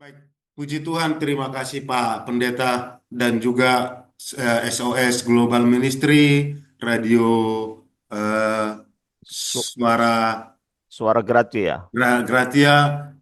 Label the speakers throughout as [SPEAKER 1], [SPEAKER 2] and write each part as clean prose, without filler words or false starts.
[SPEAKER 1] Baik, puji Tuhan, terima kasih Pak Pendeta dan juga SOS Global Ministry, Radio eh,
[SPEAKER 2] Su-
[SPEAKER 1] Suara
[SPEAKER 2] Suara Gratia ya.
[SPEAKER 1] Gratia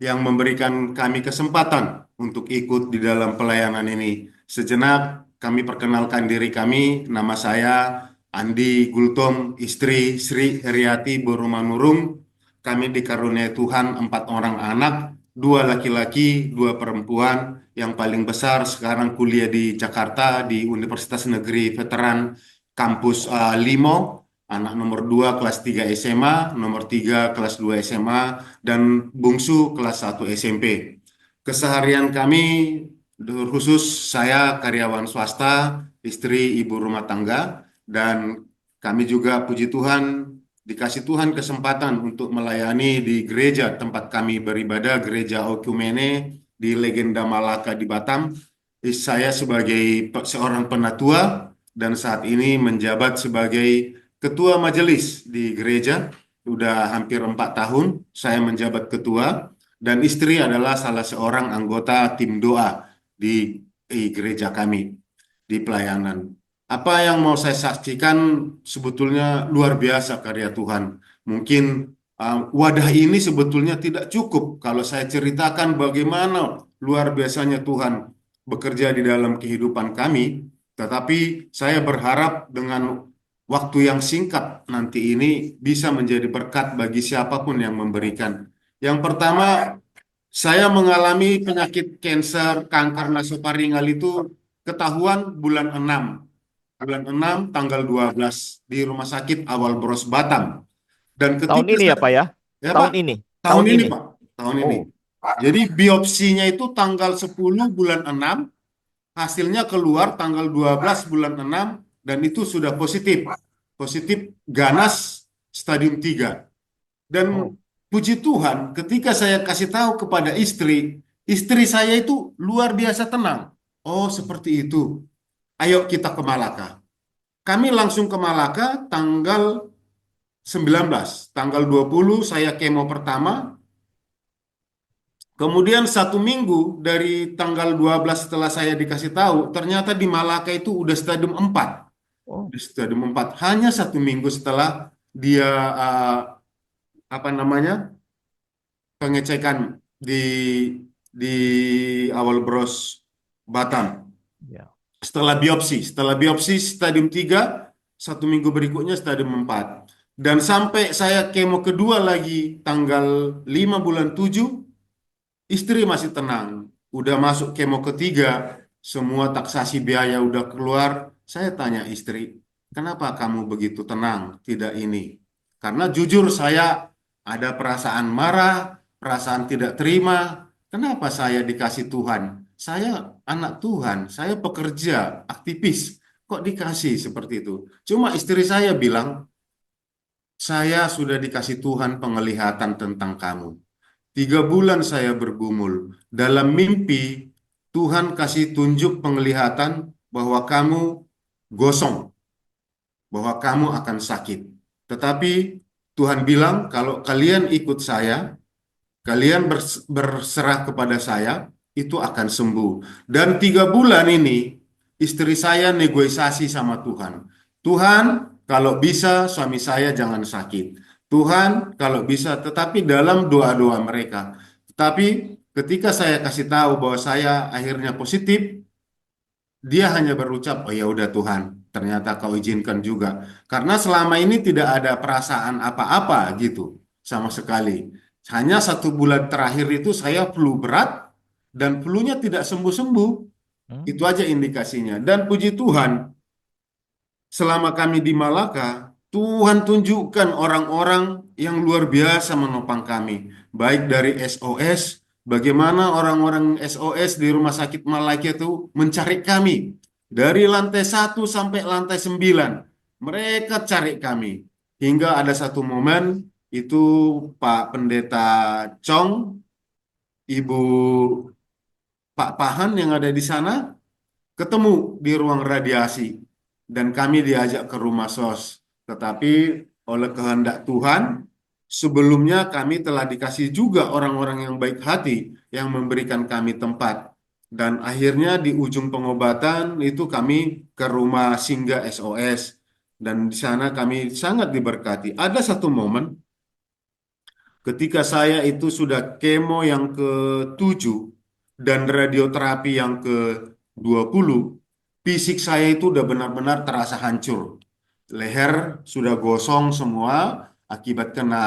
[SPEAKER 1] yang memberikan kami kesempatan untuk ikut di dalam pelayanan ini. Sejenak kami perkenalkan diri kami, nama saya Andi Gultom, istri Sri Heriati Borumanurung. Kami dikaruniai Tuhan 4 orang anak, 2 laki-laki, 2 perempuan. Yang paling besar sekarang kuliah di Jakarta di Universitas Negeri Veteran Kampus Limo. Anak nomor 2 kelas 3 SMA, nomor 3 kelas 2 SMA, dan bungsu kelas 1 SMP. Keseharian kami khusus saya karyawan swasta, istri ibu rumah tangga, dan kami juga puji Tuhan dikasih Tuhan kesempatan untuk melayani di gereja tempat kami beribadah, Gereja Oikumene di Legenda Malaka di Batam. Saya sebagai seorang penatua dan saat ini menjabat sebagai ketua majelis di gereja. Udah hampir 4 tahun saya menjabat ketua dan istri adalah salah seorang anggota tim doa di, gereja kami di pelayanan. Apa yang mau saya saksikan sebetulnya luar biasa karya Tuhan. Mungkin wadah ini sebetulnya tidak cukup kalau saya ceritakan bagaimana luar biasanya Tuhan bekerja di dalam kehidupan kami, tetapi saya berharap dengan waktu yang singkat nanti ini bisa menjadi berkat bagi siapapun yang memberikan. Yang pertama, saya mengalami penyakit kanker nasofaringal itu ketahuan bulan 6 tanggal 12 di Rumah Sakit Awal Bros Batam. Dan
[SPEAKER 2] Tahun
[SPEAKER 1] ketika
[SPEAKER 2] ini ya
[SPEAKER 1] saya,
[SPEAKER 2] Pak ya?
[SPEAKER 1] ya Pak,
[SPEAKER 2] Tahun ini.
[SPEAKER 1] tahun
[SPEAKER 2] Tahun
[SPEAKER 1] ini
[SPEAKER 2] ini.
[SPEAKER 1] Pak, tahun ini.
[SPEAKER 2] Oh,
[SPEAKER 1] Jadi biopsinya itu tanggal 10 bulan 6, hasilnya keluar tanggal 12 bulan 6 dan itu sudah positif. Positif ganas stadium 3. Dan
[SPEAKER 2] oh.
[SPEAKER 1] puji Tuhan, ketika saya kasih tahu kepada istri, istri saya itu luar biasa tenang. Oh, seperti itu. Ayo kita ke Malaka. Kami langsung ke Malaka tanggal 19. Tanggal 20 saya kemo pertama. Kemudian 1 minggu dari tanggal 12 setelah saya dikasih tahu, ternyata di Malaka itu udah stadium 4.
[SPEAKER 2] Oh,
[SPEAKER 1] Di stadium 4. Hanya 1 minggu setelah dia apa namanya pengecekan di di awal bros Batam.
[SPEAKER 2] ya.
[SPEAKER 1] Setelah biopsi stadium 3, 1 minggu berikutnya stadium 4. Dan sampai saya kemo kedua lagi tanggal 5 bulan 7, istri masih tenang. Udah masuk kemo ketiga, semua taksasi biaya udah keluar. Saya tanya istri, kenapa kamu begitu tenang? Tidak ini. Karena jujur saya ada perasaan marah, perasaan tidak terima. Kenapa saya dikasih Tuhan? Saya anak Tuhan, saya pekerja, aktivis. Kok dikasih seperti itu? Cuma istri saya bilang, saya sudah dikasih Tuhan penglihatan tentang kamu. 3 bulan saya bergumul. Dalam mimpi, Tuhan kasih tunjuk penglihatan bahwa kamu gosong, bahwa kamu akan sakit. Tetapi Tuhan bilang, kalau kalian ikut saya, kalian berserah kepada saya, itu akan sembuh. Dan 3 bulan ini, istri saya negosiasi sama Tuhan. Tuhan, kalau bisa suami saya jangan sakit. Tuhan, kalau bisa, tetapi dalam doa-doa mereka. Tetapi ketika saya kasih tahu bahwa saya akhirnya positif, dia hanya berucap, oh ya udah Tuhan, ternyata kau izinkan juga. Karena selama ini tidak ada perasaan apa-apa gitu sama sekali. Hanya 1 bulan terakhir itu saya flu berat dan flunya tidak sembuh-sembuh. Itu
[SPEAKER 2] Hmm.
[SPEAKER 1] aja indikasinya. Dan puji Tuhan, selama kami di Malaka, Tuhan tunjukkan orang-orang yang luar biasa menopang kami. Baik dari SOS, bagaimana orang-orang SOS di Rumah Sakit Malaka itu mencari kami. Dari lantai 1 sampai lantai 9. Mereka cari kami. Hingga ada satu momen, itu Pak Pendeta Chong, Ibu Pak Pahan yang ada di sana, ketemu di ruang radiasi dan kami diajak ke rumah SOS. Tetapi oleh kehendak Tuhan, sebelumnya kami telah dikasih juga orang-orang yang baik hati yang memberikan kami tempat. Dan akhirnya di ujung pengobatan itu kami ke rumah singgah SOS. Dan di sana kami sangat diberkati. Ada satu momen ketika saya itu sudah kemo yang ke-7 dan radioterapi yang ke-20, fisik saya itu udah benar-benar terasa hancur. Leher sudah gosong semua akibat kena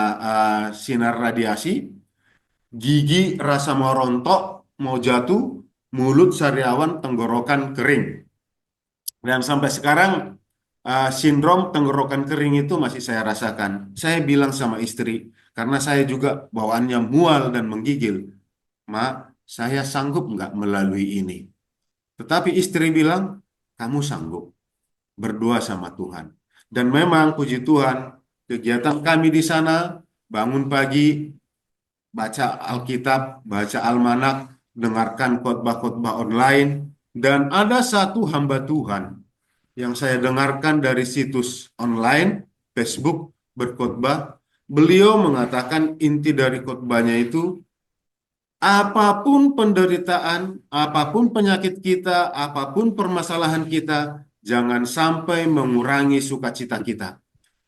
[SPEAKER 1] sinar radiasi, gigi rasa mau rontok, mau jatuh, mulut sariawan, tenggorokan kering. Dan sampai sekarang sindrom tenggorokan kering itu masih saya rasakan. Saya bilang sama istri, karena saya juga bawaannya mual dan menggigil, "Mak, saya sanggup nggak melalui ini?" Tetapi istri bilang, "Kamu sanggup, berdoa sama Tuhan." Dan memang puji Tuhan, kegiatan kami di sana, bangun pagi, baca Alkitab, baca Almanak, dengarkan khotbah-khotbah online, dan ada satu hamba Tuhan yang saya dengarkan dari situs online, Facebook, berkhotbah. Beliau mengatakan inti dari khotbahnya itu, apapun penderitaan, apapun penyakit kita, apapun permasalahan kita, jangan sampai mengurangi sukacita kita.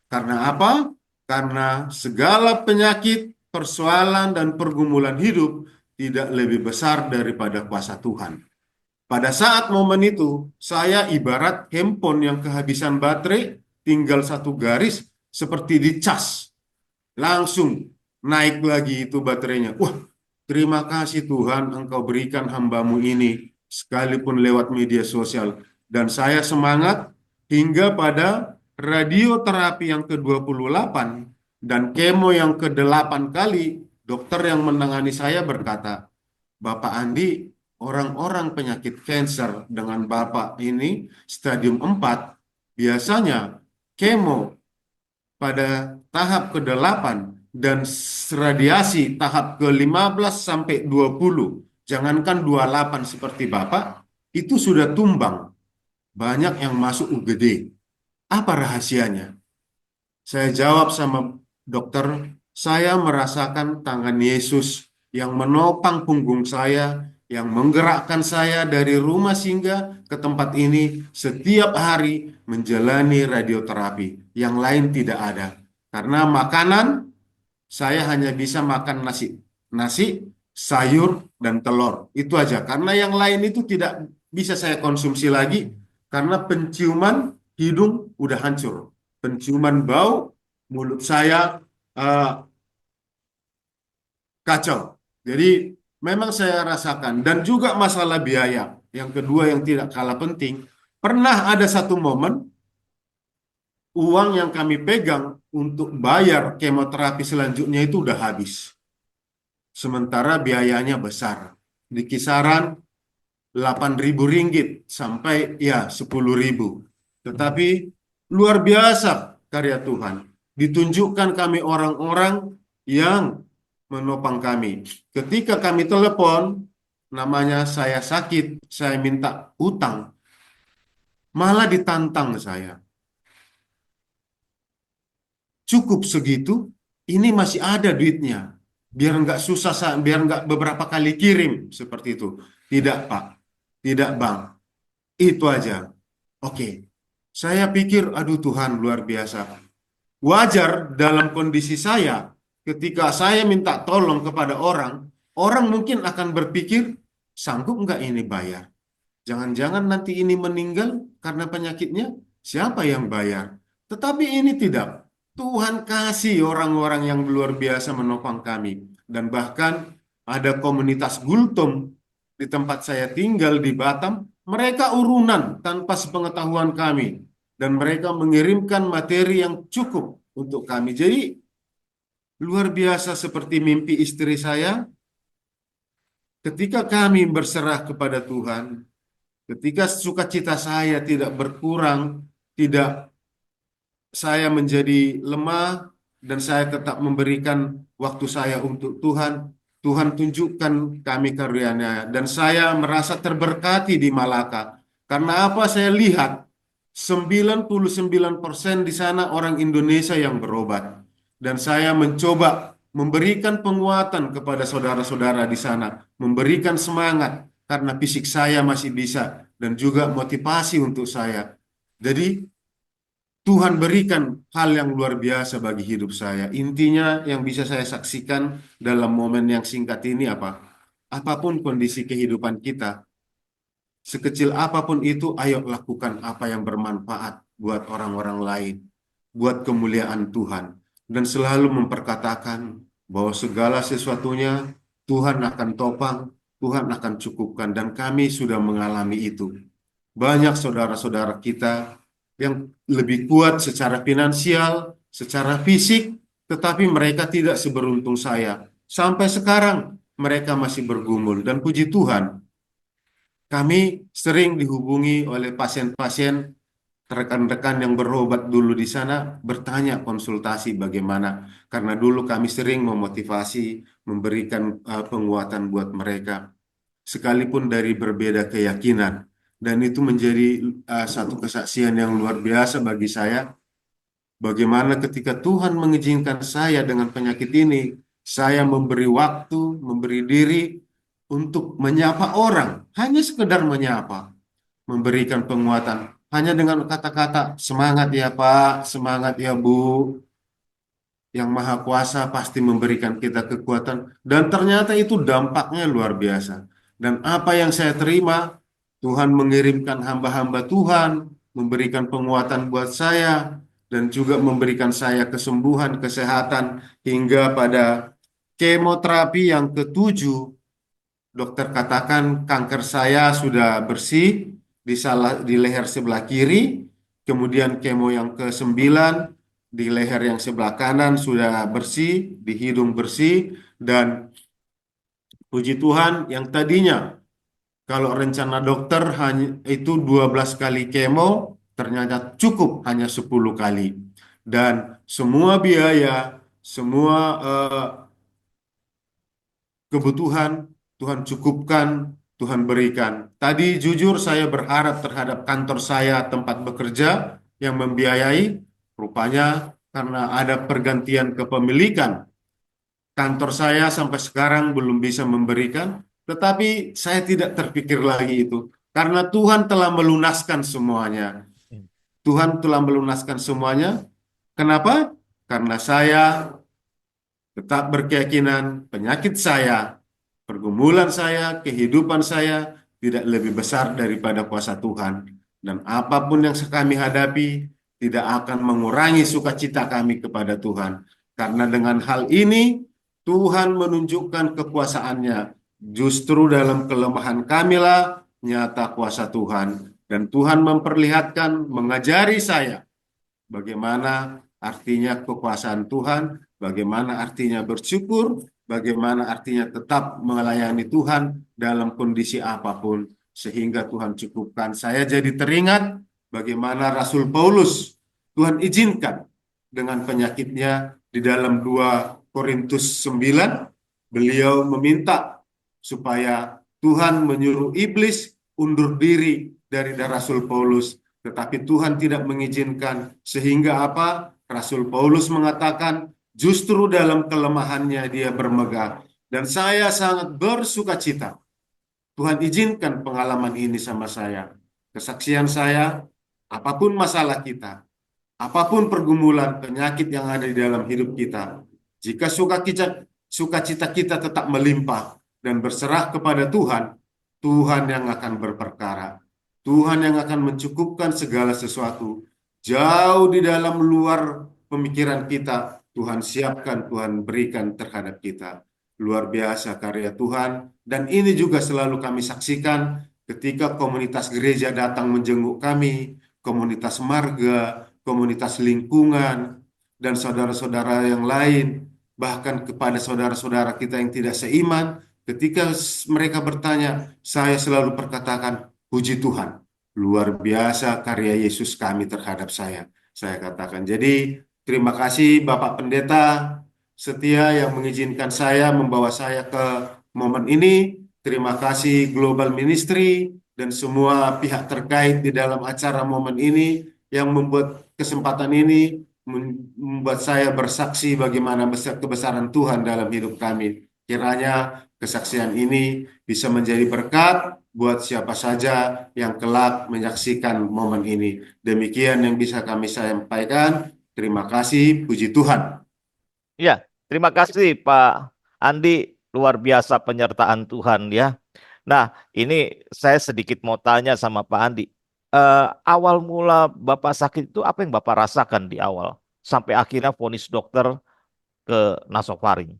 [SPEAKER 1] Karena apa? Karena segala penyakit, persoalan, dan pergumulan hidup tidak lebih besar daripada kuasa Tuhan. Pada saat momen itu, saya ibarat handphone yang kehabisan baterai, tinggal satu garis seperti dicas. Langsung naik lagi itu baterainya. Wah, terima kasih Tuhan, Engkau berikan hambamu ini, sekalipun lewat media sosial. Dan saya semangat hingga pada radioterapi yang ke-28 dan kemo yang ke-8 kali, dokter yang menangani saya berkata, "Bapak Andi, orang-orang penyakit kanker dengan Bapak ini stadium 4 biasanya kemo pada tahap ke-8 dan radiasi tahap ke-15 sampai 20, jangankan 28 seperti Bapak, itu sudah tumbang. Banyak yang masuk UGD. Apa rahasianya?" Saya jawab sama dokter, "Saya merasakan tangan Yesus yang menopang punggung saya, yang menggerakkan saya dari rumah singgah ke tempat ini setiap hari menjalani radioterapi. Yang lain tidak ada. Karena makanan, saya hanya bisa makan nasi, sayur, dan telur. Itu aja. Karena yang lain itu tidak bisa saya konsumsi lagi, karena penciuman hidung udah hancur. Penciuman bau, mulut saya eh, kacau. Jadi memang saya rasakan. Dan juga masalah biaya. Yang kedua yang tidak kalah penting. Pernah ada satu momen, uang yang kami pegang untuk bayar kemoterapi selanjutnya itu udah habis. Sementara biayanya besar. Di kisaran 8.000 ringgit sampai ya 10.000. Tetapi luar biasa karya Tuhan. Ditunjukkan kami orang-orang yang menopang kami. Ketika kami telepon, namanya saya sakit, saya minta utang, malah ditantang saya. Cukup segitu, ini masih ada duitnya. Biar nggak susah, biar nggak beberapa kali kirim seperti itu. Tidak, Pak. Tidak, Bang. Itu aja. Oke. Saya pikir, aduh Tuhan luar biasa. Wajar dalam kondisi saya, ketika saya minta tolong kepada orang, orang mungkin akan berpikir, sanggup nggak ini bayar? Jangan-jangan nanti ini meninggal karena penyakitnya, siapa yang bayar? Tetapi ini tidak. Tuhan kasih orang-orang yang luar biasa menopang kami. Dan bahkan ada komunitas gultum di tempat saya tinggal di Batam, mereka urunan tanpa sepengetahuan kami. Dan mereka mengirimkan materi yang cukup untuk kami. Jadi luar biasa seperti mimpi istri saya, ketika kami berserah kepada Tuhan, ketika sukacita saya tidak berkurang, tidak saya menjadi lemah, dan saya tetap memberikan waktu saya untuk Tuhan, Tuhan tunjukkan kami karunia-Nya. Dan saya merasa terberkati di Malaka. Karena apa? Saya lihat 99% di sana orang Indonesia yang berobat. dan saya mencoba memberikan penguatan kepada saudara-saudara di sana, memberikan semangat karena fisik saya masih bisa dan juga motivasi untuk saya. Jadi Tuhan berikan hal yang luar biasa bagi hidup saya. Intinya yang bisa saya saksikan dalam momen yang singkat ini apa? Apapun kondisi kehidupan kita, sekecil apapun itu, ayo lakukan apa yang bermanfaat buat orang-orang lain, buat kemuliaan Tuhan, dan selalu memperkatakan bahwa segala sesuatunya Tuhan akan topang, Tuhan akan cukupkan, dan kami sudah mengalami itu. Banyak saudara-saudara kita yang lebih kuat secara finansial, secara fisik, tetapi mereka tidak seberuntung saya. Sampai sekarang mereka masih bergumul, dan puji Tuhan, kami sering dihubungi oleh pasien-pasien, rekan-rekan yang berobat dulu di sana, bertanya konsultasi bagaimana. Karena dulu kami sering memotivasi, memberikan penguatan buat mereka, sekalipun dari berbeda keyakinan. Dan itu menjadi satu kesaksian yang luar biasa bagi saya. Bagaimana ketika Tuhan mengizinkan saya dengan penyakit ini, saya memberi waktu, memberi diri untuk menyapa orang, hanya sekedar menyapa, memberikan penguatan, hanya dengan kata-kata, semangat ya Pak, semangat ya Bu, yang Maha Kuasa pasti memberikan kita kekuatan, dan ternyata itu dampaknya luar biasa. Dan apa yang saya terima, Tuhan mengirimkan hamba-hamba Tuhan, memberikan penguatan buat saya, dan juga memberikan saya kesembuhan, kesehatan, hingga pada kemoterapi yang ketujuh, dokter katakan kanker saya sudah bersih di leher sebelah kiri, kemudian kemo yang ke-9 di leher yang sebelah kanan sudah bersih, di hidung bersih, dan puji Tuhan yang tadinya kalau rencana dokter hanya itu 12 kali kemo, ternyata cukup hanya 10 kali. Dan semua biaya, semua kebutuhan Tuhan cukupkan, Tuhan berikan. Tadi jujur saya berharap terhadap kantor saya tempat bekerja yang membiayai, rupanya karena ada pergantian kepemilikan, kantor saya sampai sekarang belum bisa memberikan, tetapi saya tidak terpikir lagi itu. Karena Tuhan telah melunaskan semuanya. Tuhan telah melunaskan semuanya. Kenapa? Karena saya tetap berkeyakinan penyakit saya, pergumulan saya, kehidupan saya tidak lebih besar daripada kuasa Tuhan. Dan apapun yang kami hadapi tidak akan mengurangi sukacita kami kepada Tuhan. Karena dengan hal ini Tuhan menunjukkan kekuasaannya. Justru dalam kelemahan kamilah nyata kuasa Tuhan. Dan Tuhan memperlihatkan, mengajari saya bagaimana artinya kekuasaan Tuhan, bagaimana artinya bersyukur, bagaimana artinya tetap melayani Tuhan dalam kondisi apapun, sehingga Tuhan cukupkan. Saya jadi teringat bagaimana Rasul Paulus, Tuhan izinkan dengan penyakitnya di dalam 2 Korintus 9, beliau meminta supaya Tuhan menyuruh iblis undur diri dari Rasul Paulus. Tetapi Tuhan tidak mengizinkan, sehingga apa? Rasul Paulus mengatakan, justru dalam kelemahannya dia bermegah. Dan saya sangat bersuka cita. Tuhan izinkan pengalaman ini sama saya. Kesaksian saya, apapun masalah kita, apapun pergumulan, penyakit yang ada di dalam hidup kita, jika sukacita kita tetap melimpah dan berserah kepada Tuhan, Tuhan yang akan berperkara. Tuhan yang akan mencukupkan segala sesuatu. Jauh di dalam luar pemikiran kita, Tuhan siapkan, Tuhan berikan terhadap kita. Luar biasa karya Tuhan. Dan ini juga selalu kami saksikan ketika komunitas gereja datang menjenguk kami, komunitas marga, komunitas lingkungan, dan saudara-saudara yang lain, bahkan kepada saudara-saudara kita yang tidak seiman, ketika mereka bertanya, saya selalu perkatakan, puji Tuhan, luar biasa karya Yesus kami terhadap saya. Saya katakan, jadi terima kasih Bapak Pendeta setia yang mengizinkan saya membawa saya ke momen ini. Terima kasih Global Ministry dan semua pihak terkait di dalam acara momen ini yang membuat kesempatan ini membuat saya bersaksi bagaimana besar kebesaran Tuhan dalam hidup kami. Kiranya kesaksian ini bisa menjadi berkat buat siapa saja yang kelak menyaksikan momen ini. Demikian yang bisa kami sampaikan. Terima kasih, puji Tuhan.
[SPEAKER 2] Ya, terima kasih Pak Andi, luar biasa penyertaan Tuhan ya. Nah, ini saya sedikit mau tanya sama Pak Andi. Awal mula Bapak sakit itu apa yang Bapak rasakan di awal? Sampai akhirnya vonis dokter ke nasofaring.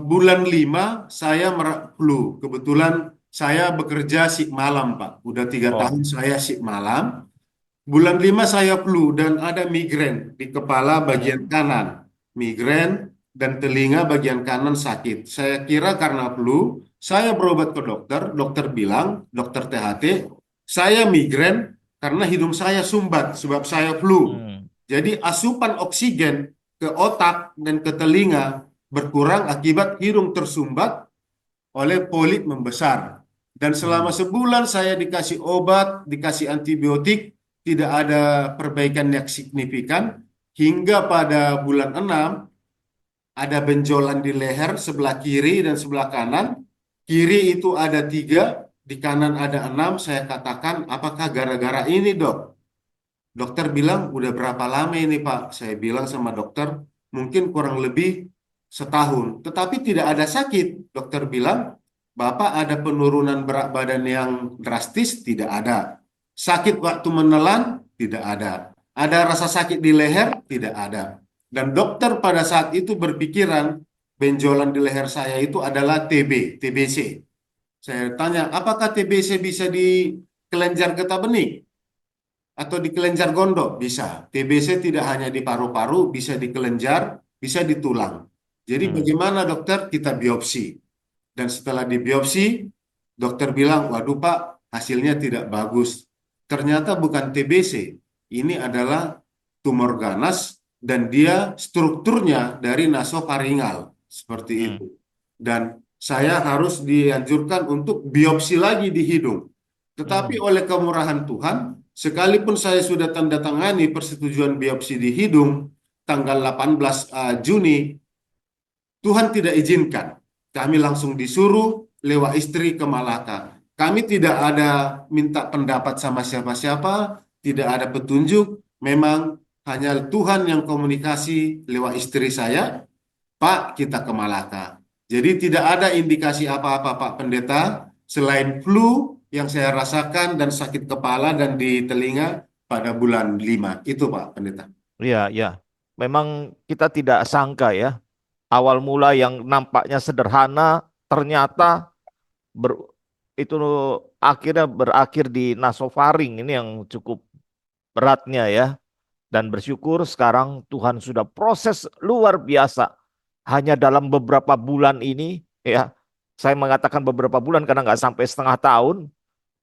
[SPEAKER 1] Bulan 5 saya flu. Kebetulan saya bekerja shift malam, Pak. Udah 3 tahun
[SPEAKER 2] Oh,
[SPEAKER 1] saya shift malam. Bulan 5 saya flu dan ada migrain di kepala bagian
[SPEAKER 2] hmm,
[SPEAKER 1] kanan. Migrain dan telinga bagian kanan sakit. Saya kira karena flu, saya berobat ke dokter. Dokter bilang, dokter THT, saya migrain karena hidung saya sumbat sebab saya flu.
[SPEAKER 2] hmm,
[SPEAKER 1] Jadi asupan oksigen ke otak dan ke telinga berkurang akibat hidung tersumbat oleh polip membesar. Dan selama
[SPEAKER 2] hmm,
[SPEAKER 1] sebulan saya dikasih obat, dikasih antibiotik, tidak ada perbaikan yang signifikan, hingga pada bulan 6 ada benjolan di leher sebelah kiri dan sebelah kanan. Kiri itu ada 3, di kanan ada 6. Saya katakan, apakah gara-gara ini, dok? Dokter bilang, udah berapa lama ini, Pak? Saya bilang sama dokter, mungkin kurang lebih setahun. Tetapi tidak ada sakit. Dokter bilang, Bapak ada penurunan berat badan yang drastis? Tidak ada. Sakit waktu menelan? Tidak ada. Ada rasa sakit di leher? Tidak ada. Dan dokter pada saat itu berpikiran, benjolan di leher saya itu adalah TBC. Saya tanya, apakah TBC bisa di kelenjar getah bening? Atau di kelenjar gondok bisa. TBC tidak hanya di paru-paru, bisa di kelenjar, bisa di tulang. Jadi
[SPEAKER 2] hmm,
[SPEAKER 1] bagaimana dokter? Kita biopsi. Dan setelah dibiopsi, dokter bilang, waduh Pak, hasilnya tidak bagus. Ternyata bukan TBC. Ini adalah tumor ganas dan dia strukturnya dari nasofaringal. Seperti
[SPEAKER 2] hmm,
[SPEAKER 1] itu. Dan saya harus dianjurkan untuk biopsi lagi di hidung. Tetapi
[SPEAKER 2] hmm,
[SPEAKER 1] oleh kemurahan Tuhan, sekalipun saya sudah tanda tangani persetujuan biopsi di hidung tanggal 18 Juni, Tuhan tidak izinkan. Kami langsung disuruh lewat istri ke Malaka. Kami tidak ada minta pendapat sama siapa-siapa, tidak ada petunjuk. Memang hanya Tuhan yang komunikasi lewat istri saya, Pak, kita ke Malaka. Jadi tidak ada indikasi apa-apa, Pak Pendeta, selain flu yang saya rasakan dan sakit kepala dan di telinga pada bulan 5. Itu, Pak Pendeta.
[SPEAKER 2] ya, ya. Memang kita tidak sangka ya, awal mula yang nampaknya sederhana ternyata ber, itu akhirnya berakhir di nasofaring ini yang cukup beratnya ya. Dan bersyukur sekarang Tuhan sudah proses luar biasa. Hanya dalam beberapa bulan ini ya, saya mengatakan beberapa bulan karena nggak sampai setengah tahun,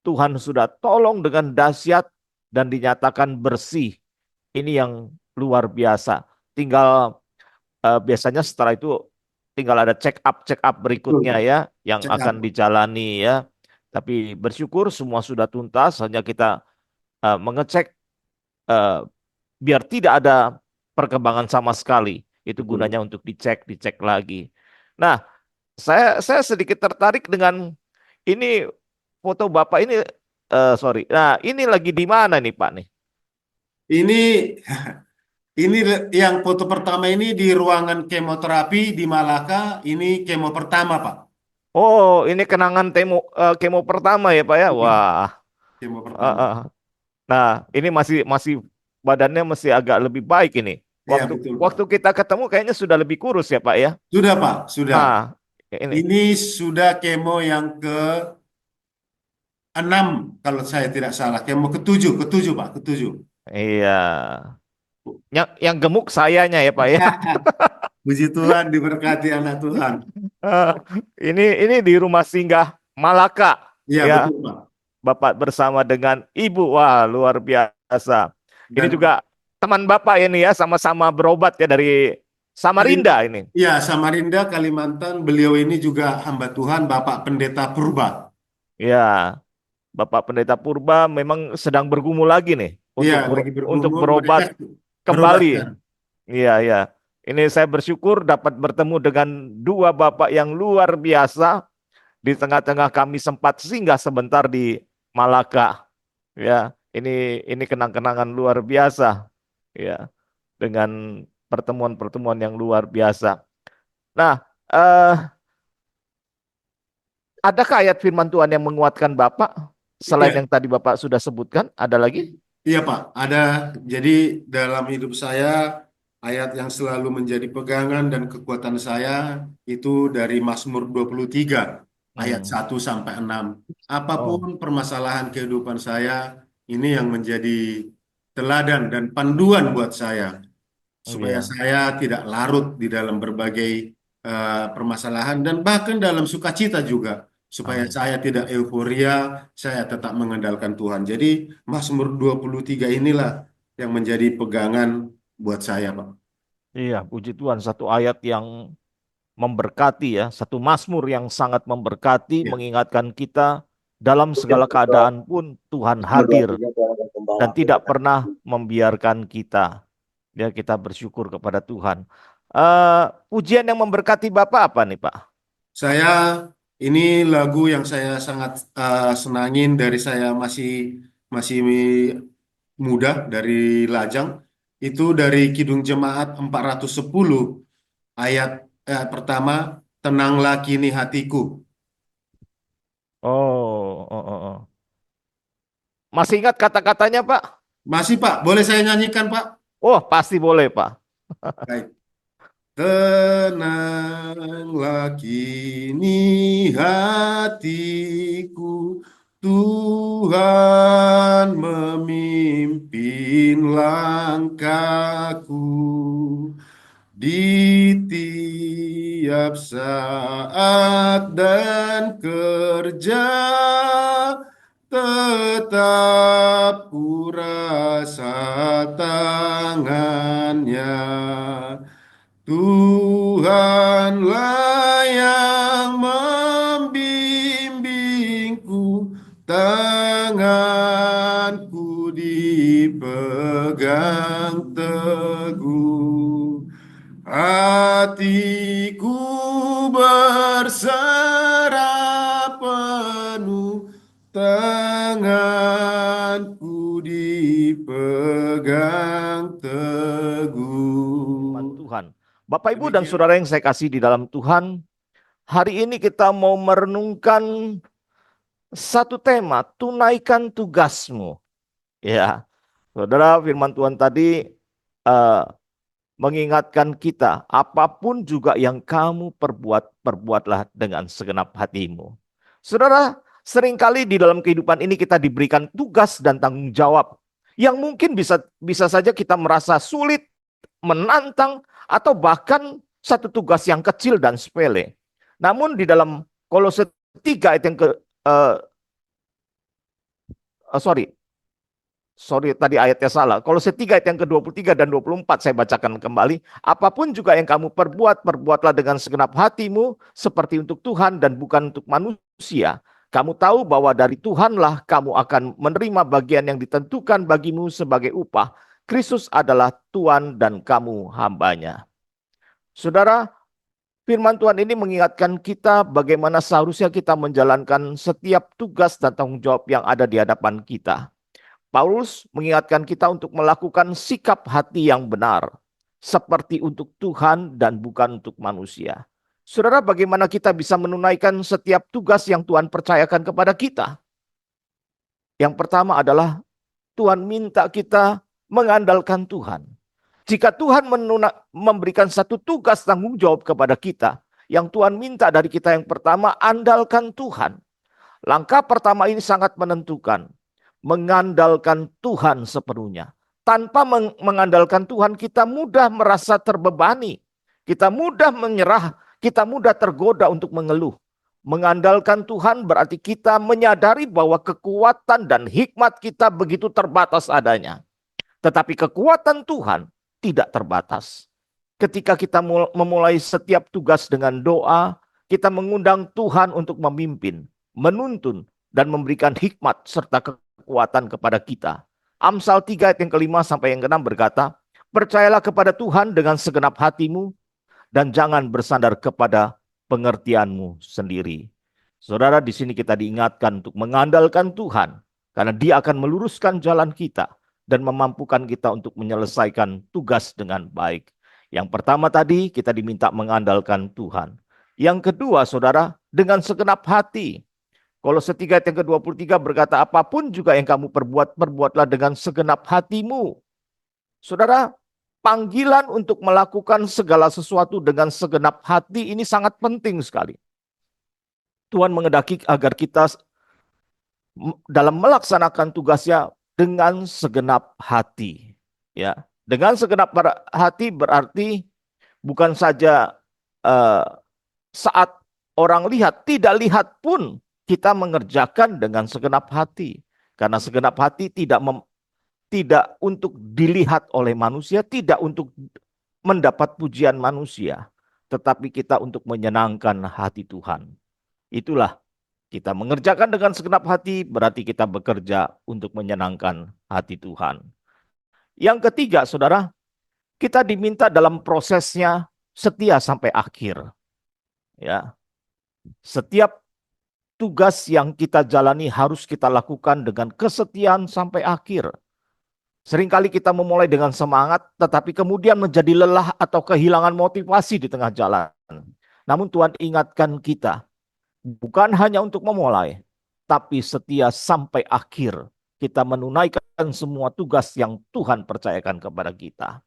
[SPEAKER 2] Tuhan sudah tolong dengan dahsyat dan dinyatakan bersih. Ini yang luar biasa. Tinggal biasanya setelah itu tinggal ada check up berikutnya
[SPEAKER 1] Betul.
[SPEAKER 2] ya yang
[SPEAKER 1] Cek
[SPEAKER 2] akan
[SPEAKER 1] apa?
[SPEAKER 2] dijalani ya. Tapi bersyukur semua sudah tuntas, hanya kita mengecek eh, biar tidak ada perkembangan sama sekali. Itu
[SPEAKER 1] Betul.
[SPEAKER 2] gunanya untuk dicek lagi. Nah, saya sedikit tertarik dengan ini foto Bapak ini sorry. Nah, ini lagi di mana nih Pak nih?
[SPEAKER 1] Ini yang foto pertama ini di ruangan kemoterapi di Malaka. Ini kemo pertama, Pak.
[SPEAKER 2] Oh, ini kenangan kemo pertama ya Pak ya.
[SPEAKER 1] Iya,
[SPEAKER 2] Wah.
[SPEAKER 1] kemo
[SPEAKER 2] eh,
[SPEAKER 1] pertama.
[SPEAKER 2] eh. Nah, ini masih masih badannya masih agak lebih baik ini.
[SPEAKER 1] Iya,
[SPEAKER 2] Waktu
[SPEAKER 1] betul, Pak.
[SPEAKER 2] waktu kita ketemu kayaknya sudah lebih kurus ya Pak ya.
[SPEAKER 1] Sudah, Pak. Sudah.
[SPEAKER 2] Nah, ini.
[SPEAKER 1] Ini sudah kemo yang ke-6 kalau saya tidak salah. Kemo ketujuh, ketujuh, Pak. Ketujuh.
[SPEAKER 2] Iya. Yang gemuk sayanya ya Pak ya.
[SPEAKER 1] Puji Tuhan diberkati anak Tuhan.
[SPEAKER 2] Eh, ini di rumah singgah Malaka
[SPEAKER 1] Iya,
[SPEAKER 2] ya,
[SPEAKER 1] betul, Pak.
[SPEAKER 2] Bapak bersama dengan Ibu. Wah, luar biasa. Ini
[SPEAKER 1] Dan
[SPEAKER 2] juga teman Bapak ini ya, sama-sama berobat ya dari
[SPEAKER 1] Kalim-
[SPEAKER 2] Samarinda ini.
[SPEAKER 1] ya, Samarinda, Kalimantan. Beliau ini juga hamba Tuhan, Bapak Pendeta Purba.
[SPEAKER 2] Ya, Bapak Pendeta Purba memang sedang bergumul lagi nih
[SPEAKER 1] Iya,
[SPEAKER 2] untuk
[SPEAKER 1] lagi
[SPEAKER 2] untuk
[SPEAKER 1] bergumul. Mereka
[SPEAKER 2] berobat. kembali.
[SPEAKER 1] Terobatkan.
[SPEAKER 2] Iya, iya. Ini saya bersyukur dapat bertemu dengan dua bapak yang luar biasa. Di tengah-tengah kami sempat singgah sebentar di Malaka. Ya, ini kenang-kenangan luar biasa. Ya, dengan pertemuan-pertemuan yang luar biasa. Nah, adakah ayat firman Tuhan yang menguatkan Bapak? Selain
[SPEAKER 1] Iya,
[SPEAKER 2] yang tadi Bapak sudah sebutkan, ada lagi?
[SPEAKER 1] iya Pak. Ada. Jadi dalam hidup saya ayat yang selalu menjadi pegangan dan kekuatan saya itu dari Mazmur 23 ayat
[SPEAKER 2] Hmm.
[SPEAKER 1] 1 sampai 6. Apapun
[SPEAKER 2] Oh,
[SPEAKER 1] permasalahan kehidupan saya, ini yang menjadi teladan dan panduan buat saya, supaya
[SPEAKER 2] iya.
[SPEAKER 1] saya tidak larut di dalam berbagai permasalahan dan bahkan dalam sukacita juga, supaya
[SPEAKER 2] Amin.
[SPEAKER 1] saya tidak euforia, saya tetap mengandalkan Tuhan. Jadi Mazmur 23 inilah yang menjadi pegangan buat saya, Pak.
[SPEAKER 2] Iya, puji Tuhan. Satu ayat yang memberkati ya. Satu mazmur yang sangat memberkati,
[SPEAKER 1] Ya.
[SPEAKER 2] mengingatkan kita dalam segala keadaan pun Tuhan hadir dan tidak pernah membiarkan kita. Ya, kita bersyukur kepada Tuhan. Pujian yang memberkati Bapak apa nih, Pak?
[SPEAKER 1] Saya ini lagu yang saya sangat senangin dari saya masih masih muda, dari Lajang, itu dari Kidung Jemaat 410 ayat pertama, tenanglah kini hatiku.
[SPEAKER 2] Oh, oh, oh, oh. Masih ingat kata-katanya, Pak?
[SPEAKER 1] Masih Pak, boleh saya nyanyikan Pak?
[SPEAKER 2] Oh, pasti boleh, Pak.
[SPEAKER 1] Baik. Tenanglah kini hatiku, Tuhan memimpin langkahku di tiap saat dan kerja, tetap ku rasa tangannya. Tuhanlah yang membimbingku, tanganku dipegang teguh, hatiku berserah penuh, tanganku dipegang
[SPEAKER 2] Firman
[SPEAKER 1] teguh.
[SPEAKER 2] Tuhan. Bapak, Ibu, dan
[SPEAKER 1] Demikian.
[SPEAKER 2] saudara yang saya kasih di dalam Tuhan, hari ini kita mau merenungkan satu tema, tunaikan tugasmu. Ya, saudara, firman Tuhan tadi eh, mengingatkan kita, apapun juga yang kamu perbuat, perbuatlah dengan segenap hatimu. Saudara, seringkali di dalam kehidupan ini kita diberikan tugas dan tanggung jawab yang mungkin bisa bisa saja kita merasa sulit, menantang, atau bahkan satu tugas yang kecil dan sepele. Namun di dalam Kolose 3 ayat yang ke eh, sorry, tadi ayatnya salah. Kolose 3 ayat yang ke-23 dan 24 saya bacakan kembali. Apapun juga yang kamu perbuat, perbuatlah dengan segenap hatimu seperti untuk Tuhan dan bukan untuk manusia. Kamu tahu bahwa dari Tuhanlah kamu akan menerima bagian yang ditentukan bagimu sebagai upah. Kristus adalah Tuhan dan kamu hambanya. Saudara, firman Tuhan ini mengingatkan kita bagaimana seharusnya kita menjalankan setiap tugas dan tanggung jawab yang ada di hadapan kita. Paulus mengingatkan kita untuk melakukan sikap hati yang benar, seperti untuk Tuhan dan bukan untuk manusia. Saudara, bagaimana kita bisa menunaikan setiap tugas yang Tuhan percayakan kepada kita? Yang pertama adalah Tuhan minta kita mengandalkan Tuhan. Jika Tuhan memberikan satu tugas tanggung jawab kepada kita, yang Tuhan minta dari kita yang pertama, andalkan Tuhan. Langkah pertama ini sangat menentukan. Mengandalkan Tuhan sepenuhnya. Tanpa mengandalkan Tuhan, kita mudah merasa terbebani. Kita mudah menyerah, kita mudah tergoda untuk mengeluh. Mengandalkan Tuhan berarti kita menyadari bahwa kekuatan dan hikmat kita begitu terbatas adanya. Tetapi kekuatan Tuhan tidak terbatas. Ketika kita memulai setiap tugas dengan doa, kita mengundang Tuhan untuk memimpin, menuntun, dan memberikan hikmat serta kekuatan kepada kita. Amsal 3 ayat yang kelima sampai yang keenam berkata, Percayalah kepada Tuhan dengan segenap hatimu dan jangan bersandar kepada pengertianmu sendiri. Saudara, di sini kita diingatkan untuk mengandalkan Tuhan karena Dia akan meluruskan jalan kita dan memampukan kita untuk menyelesaikan tugas dengan baik. Yang pertama tadi kita diminta mengandalkan Tuhan. Yang kedua, saudara, dengan segenap hati. Kolose 3 ayat yang ke-23 berkata, apapun juga yang kamu perbuat, perbuatlah dengan segenap hatimu. Saudara, panggilan untuk melakukan segala sesuatu dengan segenap hati ini sangat penting sekali. Tuhan menghendaki agar kita dalam melaksanakan tugasnya dengan segenap hati. Ya, dengan segenap hati berarti bukan saja saat orang lihat, tidak lihat pun kita mengerjakan dengan segenap hati. Karena segenap hati tidak untuk dilihat oleh manusia, tidak untuk mendapat pujian manusia, tetapi kita untuk menyenangkan hati Tuhan. Itulah kita mengerjakan dengan segenap hati, berarti kita bekerja untuk menyenangkan hati Tuhan. Yang ketiga, saudara, kita diminta dalam prosesnya setia sampai akhir. Ya, setiap tugas yang kita jalani harus kita lakukan dengan kesetiaan sampai akhir. Seringkali kita memulai dengan semangat, tetapi kemudian menjadi lelah atau kehilangan motivasi di tengah jalan. Namun Tuhan ingatkan kita, bukan hanya untuk memulai, tapi setia sampai akhir. Kita menunaikan semua tugas yang Tuhan percayakan kepada kita.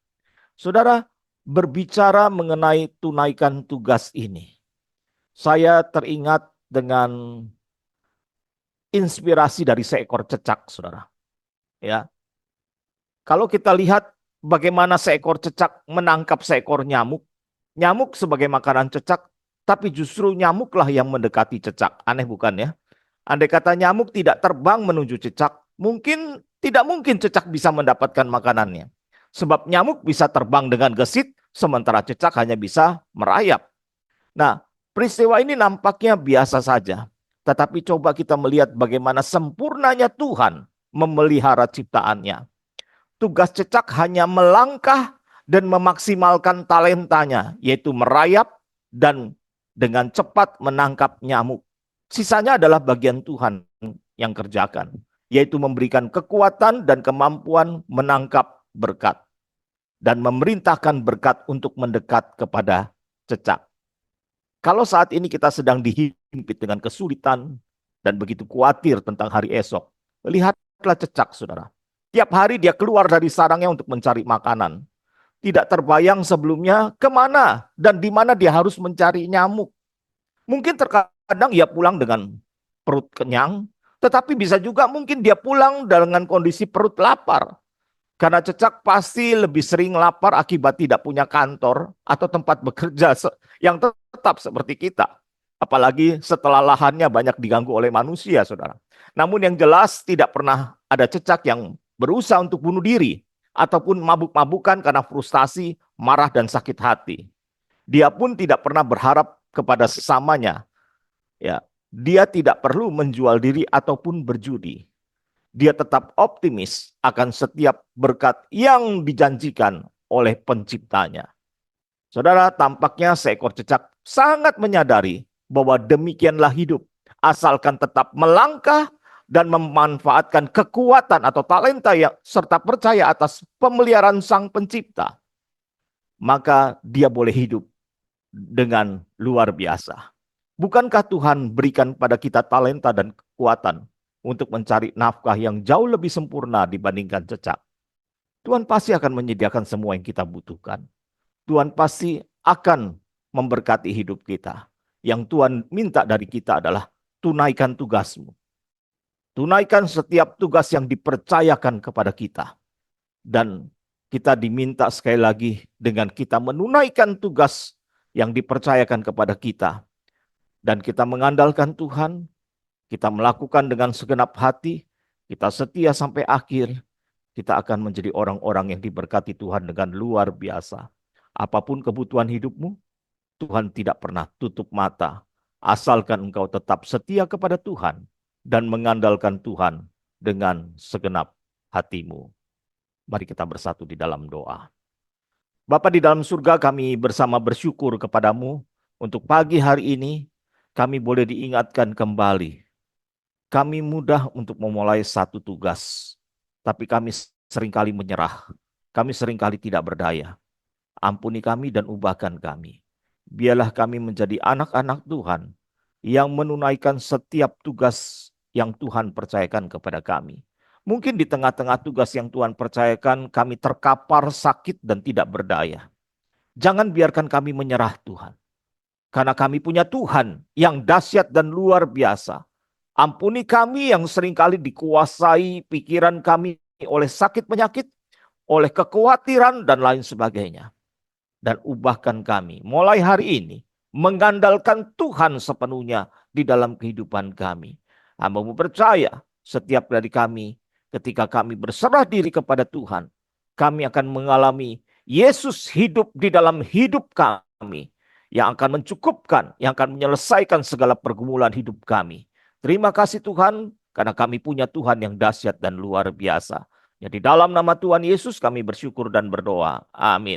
[SPEAKER 2] Saudara, berbicara mengenai tunaikan tugas ini, saya teringat dengan inspirasi dari seekor cecak, saudara. Ya, kalau kita lihat bagaimana seekor cecak menangkap seekor nyamuk, nyamuk sebagai makanan cecak, tapi justru nyamuklah yang mendekati cecak. Aneh bukan ya? Andai kata nyamuk tidak terbang menuju cecak, tidak mungkin cecak bisa mendapatkan makanannya. Sebab nyamuk bisa terbang dengan gesit, sementara cecak hanya bisa merayap. Nah, peristiwa ini nampaknya biasa saja. Tetapi coba kita melihat bagaimana sempurnanya Tuhan memelihara ciptaannya. Tugas cecak hanya melangkah dan memaksimalkan talentanya, yaitu merayap dan dengan cepat menangkap nyamuk. Sisanya adalah bagian Tuhan yang kerjakan, yaitu memberikan kekuatan dan kemampuan menangkap berkat dan memerintahkan berkat untuk mendekat kepada cecak. Kalau saat ini kita sedang dihimpit dengan kesulitan dan begitu khawatir tentang hari esok, lihatlah cecak, saudara. Tiap hari dia keluar dari sarangnya untuk mencari makanan. Tidak terbayang sebelumnya kemana dan di mana dia harus mencari nyamuk. Mungkin terkadang ia pulang dengan perut kenyang, tetapi bisa juga mungkin dia pulang dengan kondisi perut lapar. Karena cecak pasti lebih sering lapar akibat tidak punya kantor atau tempat bekerja yang tetap seperti kita. Apalagi setelah lahannya banyak diganggu oleh manusia, saudara. Namun yang jelas tidak pernah ada cecak yang berusaha untuk bunuh diri ataupun mabuk-mabukan karena frustasi, marah, dan sakit hati. Dia pun tidak pernah berharap kepada sesamanya. Ya, dia tidak perlu menjual diri ataupun berjudi. Dia tetap optimis akan setiap berkat yang dijanjikan oleh penciptanya. Saudara, tampaknya seekor cecak sangat menyadari bahwa demikianlah hidup, asalkan tetap melangkah dan memanfaatkan kekuatan atau talenta yang serta percaya atas pemeliharaan Sang Pencipta, maka dia boleh hidup dengan luar biasa. Bukankah Tuhan berikan pada kita talenta dan kekuatan untuk mencari nafkah yang jauh lebih sempurna dibandingkan cecak? Tuhan pasti akan menyediakan semua yang kita butuhkan. Tuhan pasti akan memberkati hidup kita. Yang Tuhan minta dari kita adalah tunaikan tugasmu. Tunaikan setiap tugas yang dipercayakan kepada kita. Dan kita diminta sekali lagi dengan kita menunaikan tugas yang dipercayakan kepada kita. Dan kita mengandalkan Tuhan, kita melakukan dengan segenap hati, kita setia sampai akhir, kita akan menjadi orang-orang yang diberkati Tuhan dengan luar biasa. Apapun kebutuhan hidupmu, Tuhan tidak pernah tutup mata, asalkan engkau tetap setia kepada Tuhan dan mengandalkan Tuhan dengan segenap hatimu. Mari kita bersatu di dalam doa. Bapa di dalam surga, kami bersama bersyukur kepadamu untuk pagi hari ini kami boleh diingatkan kembali. Kami mudah untuk memulai satu tugas, tapi kami seringkali menyerah. Kami seringkali tidak berdaya. Ampuni kami dan ubahkan kami. Biarlah kami menjadi anak-anak Tuhan yang menunaikan setiap tugas yang Tuhan percayakan kepada kami. Mungkin di tengah-tengah tugas yang Tuhan percayakan, kami terkapar sakit dan tidak berdaya. Jangan biarkan kami menyerah, Tuhan. Karena kami punya Tuhan yang dahsyat dan luar biasa. Ampuni kami yang seringkali dikuasai pikiran kami oleh sakit penyakit, oleh kekhawatiran dan lain sebagainya. Dan ubahkan kami mulai hari ini mengandalkan Tuhan sepenuhnya di dalam kehidupan kami. Hamba-Mu percaya setiap dari kami ketika kami berserah diri kepada Tuhan, kami akan mengalami Yesus hidup di dalam hidup kami, yang akan mencukupkan, yang akan menyelesaikan segala pergumulan hidup kami. Terima kasih Tuhan, karena kami punya Tuhan yang dahsyat dan luar biasa. Jadi dalam nama Tuhan Yesus kami bersyukur dan berdoa. Amin.